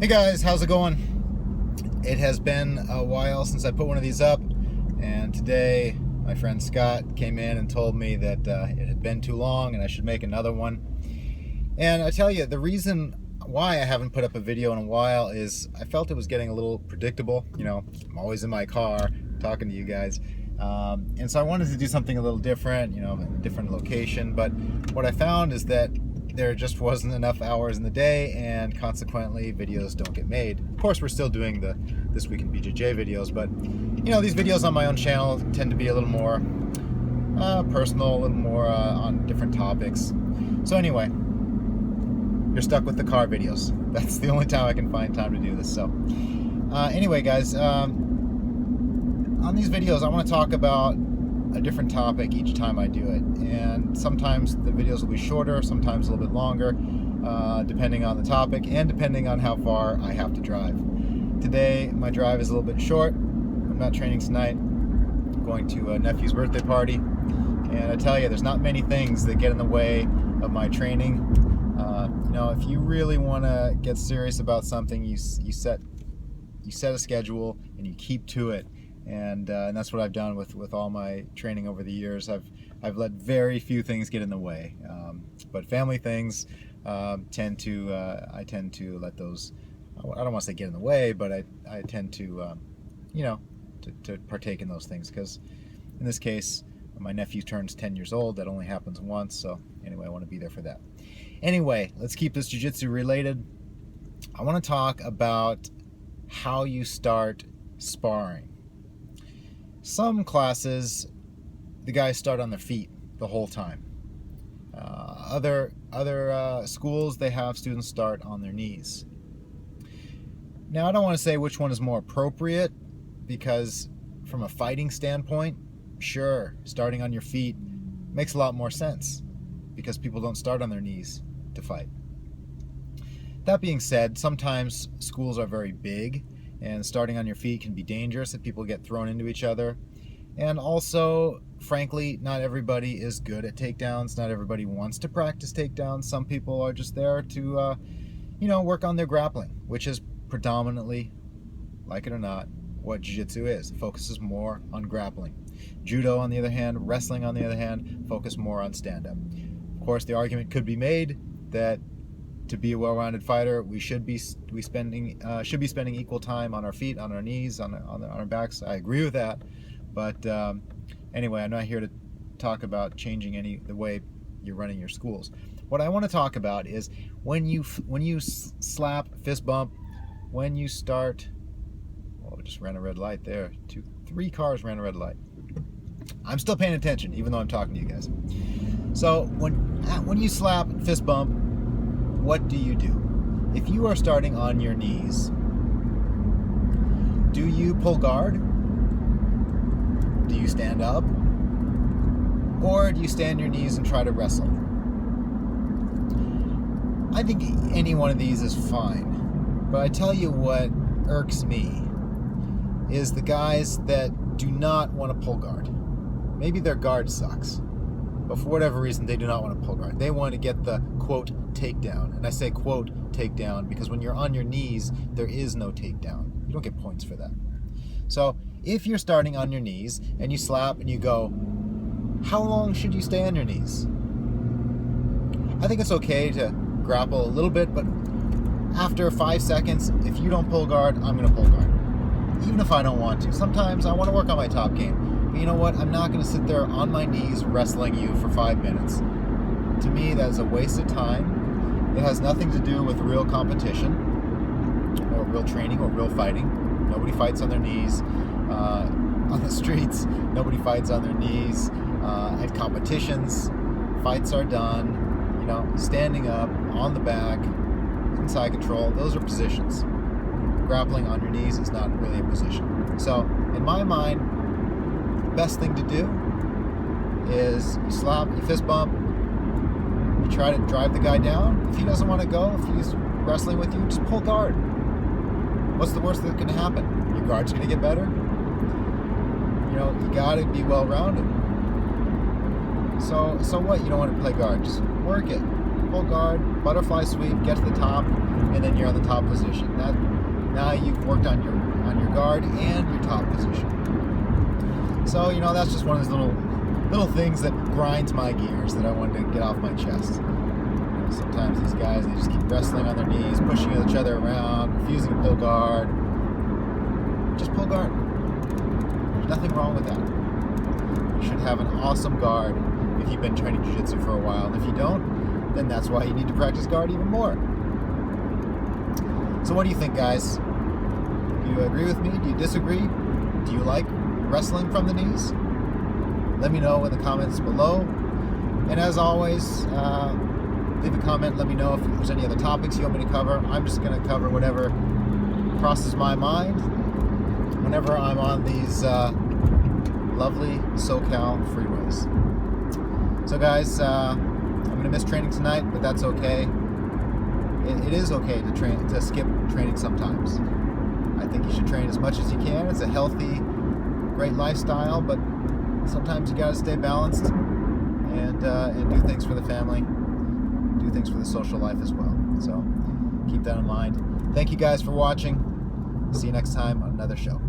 Hey guys, how's it going? It has been a while since I put one of these up, and today my friend Scott came in and told me that it had been too long and I should make another one. And I tell you, the reason why I haven't put up a video in a while is I felt it was getting a little predictable. You know, I'm always in my car talking to you guys. And so I wanted to do something a little different, you know, in a different location. But what I found is that there just wasn't enough hours in the day, and consequently videos don't get made. Of course, we're still doing the This Week in BJJ videos, but you know, these videos on my own channel tend to be a little more personal, a little more on different topics. So anyway, you're stuck with the car videos. That's the only time I can find time to do this. So anyway, guys, on these videos I want to talk about a different topic each time I do it, and sometimes the videos will be shorter, sometimes a little bit longer, depending on the topic and depending on how far I have to drive. Today my drive is a little bit short. I'm not training tonight. I'm going to a nephew's birthday party, and I tell you, there's not many things that get in the way of my training. You know, if you really want to get serious about something, you set a schedule and you keep to it. And that's what I've done with all my training over the years. I've let very few things get in the way, but family things I tend to let those. I don't want to say get in the way, but I tend to you know, to partake in those things, because in this case my nephew turns 10 years old. That only happens once, so anyway, I want to be there for that. Anyway, let's keep this jiu-jitsu related. I want to talk about how you start sparring. Some classes, the guys start on their feet the whole time. Other schools, they have students start on their knees. Now, I don't want to say which one is more appropriate, because from a fighting standpoint, sure, starting on your feet makes a lot more sense, because people don't start on their knees to fight. That being said, sometimes schools are very big, and starting on your feet can be dangerous if people get thrown into each other. And also, frankly, not everybody is good at takedowns. Not everybody wants to practice takedowns. Some people are just there to, you know, work on their grappling, which is predominantly, like it or not, what jiu-jitsu is. It focuses more on grappling. Judo, on the other hand, wrestling, on the other hand, focus more on stand-up. Of course, the argument could be made that to be a well-rounded fighter, we should be spending equal time on our feet, on our knees, on our backs. I agree with that, but anyway, I'm not here to talk about changing the way you're running your schools. What I want to talk about is when you slap, fist bump, when you start. Oh, it just ran a red light there. 3 cars ran a red light. I'm still paying attention, even though I'm talking to you guys. So when you slap, fist bump, what do you do? If you are starting on your knees, do you pull guard? Do you stand up? Or do you stay on your knees and try to wrestle? I think any one of these is fine. But I tell you what irks me is the guys that do not want to pull guard. Maybe their guard sucks, but for whatever reason, they do not want to pull guard. They want to get the, quote, takedown. And I say, quote, takedown, because when you're on your knees, there is no takedown. You don't get points for that. So if you're starting on your knees and you slap and you go, how long should you stay on your knees? I think it's okay to grapple a little bit, but after 5 seconds, if you don't pull guard, I'm going to pull guard. Even if I don't want to. Sometimes I want to work on my top game. But you know what? I'm not going to sit there on my knees wrestling you for 5 minutes. To me, that is a waste of time. It has nothing to do with real competition or real training or real fighting. Nobody fights on their knees on the streets. Nobody fights on their knees at competitions. Fights are done, you know, standing up, on the back, inside control. Those are positions. Grappling on your knees is not really a position. So, in my mind, the best thing to do is you slap, you fist bump, you try to drive the guy down. If he doesn't want to go, if he's wrestling with you, just pull guard. What's the worst that can happen? Your guard's going to get better. You know, you got to be well-rounded. So what? You don't want to play guard. Just work it. pull guard, butterfly sweep, get to the top, and then you're on the top position. Now you've worked on your guard and your top position. So, that's just one of those little things that grinds my gears that I wanted to get off my chest. Sometimes these guys, they just keep wrestling on their knees, pushing each other around, refusing to pull guard. Just pull guard. There's nothing wrong with that. You should have an awesome guard if you've been training jiu-jitsu for a while. And if you don't, then that's why you need to practice guard even more. So what do you think, guys? Do you agree with me? Do you disagree? Do you like wrestling from the knees? Let me know in the comments below. And as always, leave a comment. Let me know if there's any other topics you want me to cover. I'm just going to cover whatever crosses my mind whenever I'm on these lovely SoCal freeways. So guys, I'm going to miss training tonight, but that's okay. It is okay to skip training sometimes. I think you should train as much as you can. It's a healthy, great lifestyle, but sometimes you got to stay balanced and do things for the family, do things for the social life as well. So keep that in mind. Thank you guys for watching. See you next time on another show.